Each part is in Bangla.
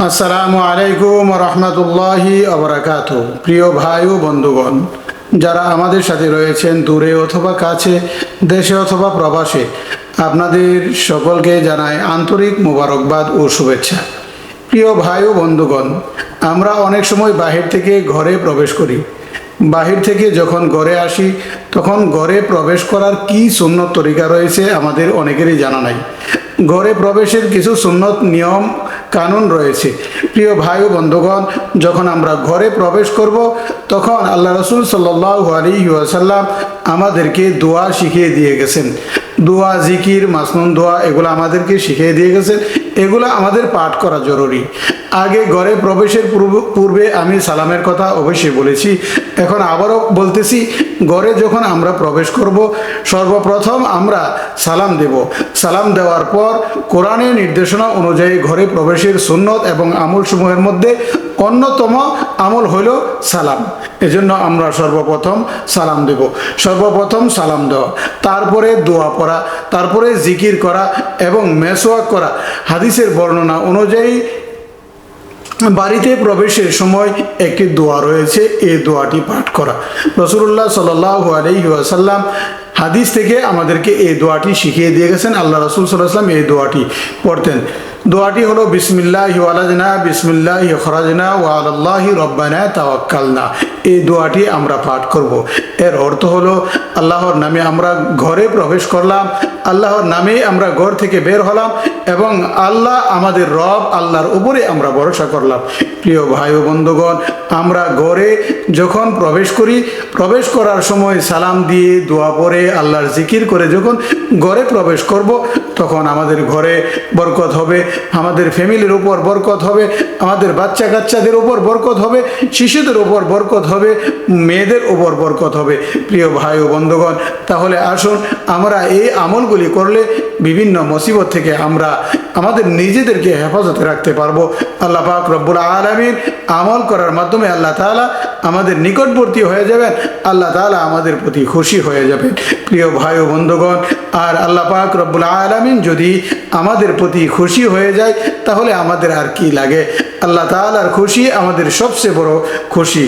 আসসালামু আলাইকুম রহমতুল্লাহি আবরাকাতু। প্রিয় ভাই ও বন্ধুগণ, যারা আমাদের সাথে রয়েছেন দূরে অথবা কাছে, দেশে অথবা প্রবাসে, আপনাদের সকলকে জানাই আন্তরিক মোবারকবাদ ও শুভেচ্ছা। প্রিয় ভাই ও বন্ধুগণ, আমরা অনেক সময় বাহির থেকে ঘরে প্রবেশ করি। বাহির থেকে যখন ঘরে আসি তখন ঘরে প্রবেশ করার কি সুন্নত তরিকা রয়েছে আমাদের অনেকেরই জানা নাই। ঘরে প্রবেশের কিছু সুন্নত নিয়ম কানুন রয়েছে। প্রিয় ভাই ও বন্ধুগণ, যখন আমরা ঘরে প্রবেশ করব তখন আল্লাহ রসুল সাল্লাল্লাহু আলাইহি ওয়াসাল্লাম আমাদেরকে দোয়া শিখিয়ে দিয়ে গেছেন। দোয়া, জিকির, মাসনুন দোয়া এগুলো আমাদেরকে শিখিয়ে দিয়ে গেছেন। এগুলো আমাদের পাঠ করা জরুরি। আগে ঘরে প্রবেশের পূর্বে আমি সালামের কথা অবশ্যই বলেছি, এখন আবারও বলতেছি। ঘরে যখন আমরা প্রবেশ করব সর্বপ্রথম আমরা সালাম দেব। সালাম দেওয়ার পর কোরআনের নির্দেশনা অনুযায়ী ঘরে প্রবেশের সুন্নত এবং আমলসমূহের মধ্যে অন্যতম আমল হইল সালাম। এজন্য আমরা সর্বপ্রথম সালাম দেব। সর্বপ্রথম সালাম দেওয়া, তারপরে দোয়া পড়া, তারপরে জিকির করা এবং মেসওয়াক করা। হাদিসের বর্ণনা অনুযায়ী বাড়িতে প্রবেশের সময় একটি দোয়া রয়েছে, এই দোয়াটি পাঠ করা। রাসূলুল্লাহ সাল্লাল্লাহু আলাইহি ওয়াসাল্লাম হাদিস থেকে আমাদেরকে এই দোয়াটি শিখিয়ে দিয়ে গেছেন। আল্লাহ রাসূল সাল্লাল্লাহু আলাইহি ওয়াসাল্লাম এই দোয়াটি পড়তেন। দোয়াটি হলো বিসমিল্লাহি ওয়ালাজনা বিসমিল্লাহি খরাজনা ওয়া আলাল্লাহি রব্বানা তাওয়াক্কালনা। এই দোয়াটি আমরা পাঠ করব। এর অর্থ হলো আল্লাহর নামে আমরা ঘরে প্রবেশ করলাম, আল্লাহর নামে আমরা ঘর থেকে বের হলাম এবং আল্লাহ আমাদের রব, আল্লাহর উপরে আমরা ভরসা করলাম। প্রিয় ভাই ও বন্ধুগণ, আমরা ঘরে যখন প্রবেশ করি, প্রবেশ করার সময় সালাম দিয়ে দোয়া পড়ে আল্লাহর জিকির করে যখন ঘরে প্রবেশ করব তখন আমাদের ঘরে বরকত হবে, আমাদের ফ্যামিলির উপর বরকত হবে, আমাদের বাচ্চা কাচ্চাদের উপর বরকত হবে, শিশুদের উপর বরকত হবে, মেয়েদের উপর বরকত হবে। প্রিয় ভাই ও বন্ধুগণ, তাহলে আসুন আমরা এই আমলগুলি করলে বিভিন্ন মুসিবত থেকে আমরা আমাদের নিজেদেরকে হেফাজতে রাখতে পারবো। আল্লাহ পাক রব্বুল আলামিন আমল করার মাধ্যমে আল্লাহ তাআলা আমাদের নিকটবর্তী হয়ে যাবেন, আল্লাহ তাআলা আমাদের প্রতি খুশি হয়ে যাবেন। প্রিয় ভাই ও বন্ধুগণ, আর আল্লাহ পাক রব্বুল আলামিন যদি আমাদের প্রতি খুশি হয়ে যায় তাহলে আমাদের আর কি লাগে। আল্লাহ তাআলার খুশি আমাদের সবচেয়ে বড় খুশি।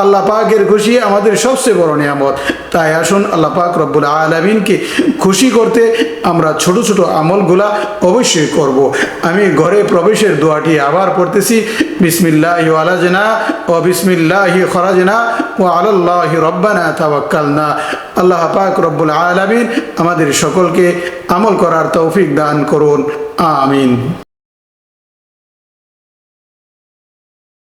আল্লাহ পাকের খুশি আমাদের সবচেয়ে বড় নিয়ামত। তাই আসুন আল্লাহ পাক রব্বুল আলামিনকে খুশি করতে আমরা ছোট ছোট আমলগুলা অবশ্যই করব। আমি ঘরে প্রবেশের দোয়াটি আবার পড়তেছি। বিসমিল্লাহি ওয়ালাজনা ও বিসমিল্লাহি খরাজনা ও আলাল্লাহি রব্বানা তাওয়াক্কালনা। আল্লাহ পাক রব্বুল আলামিন আমাদের সকলকে আমল করার তৌফিক দান করুন। আমিন।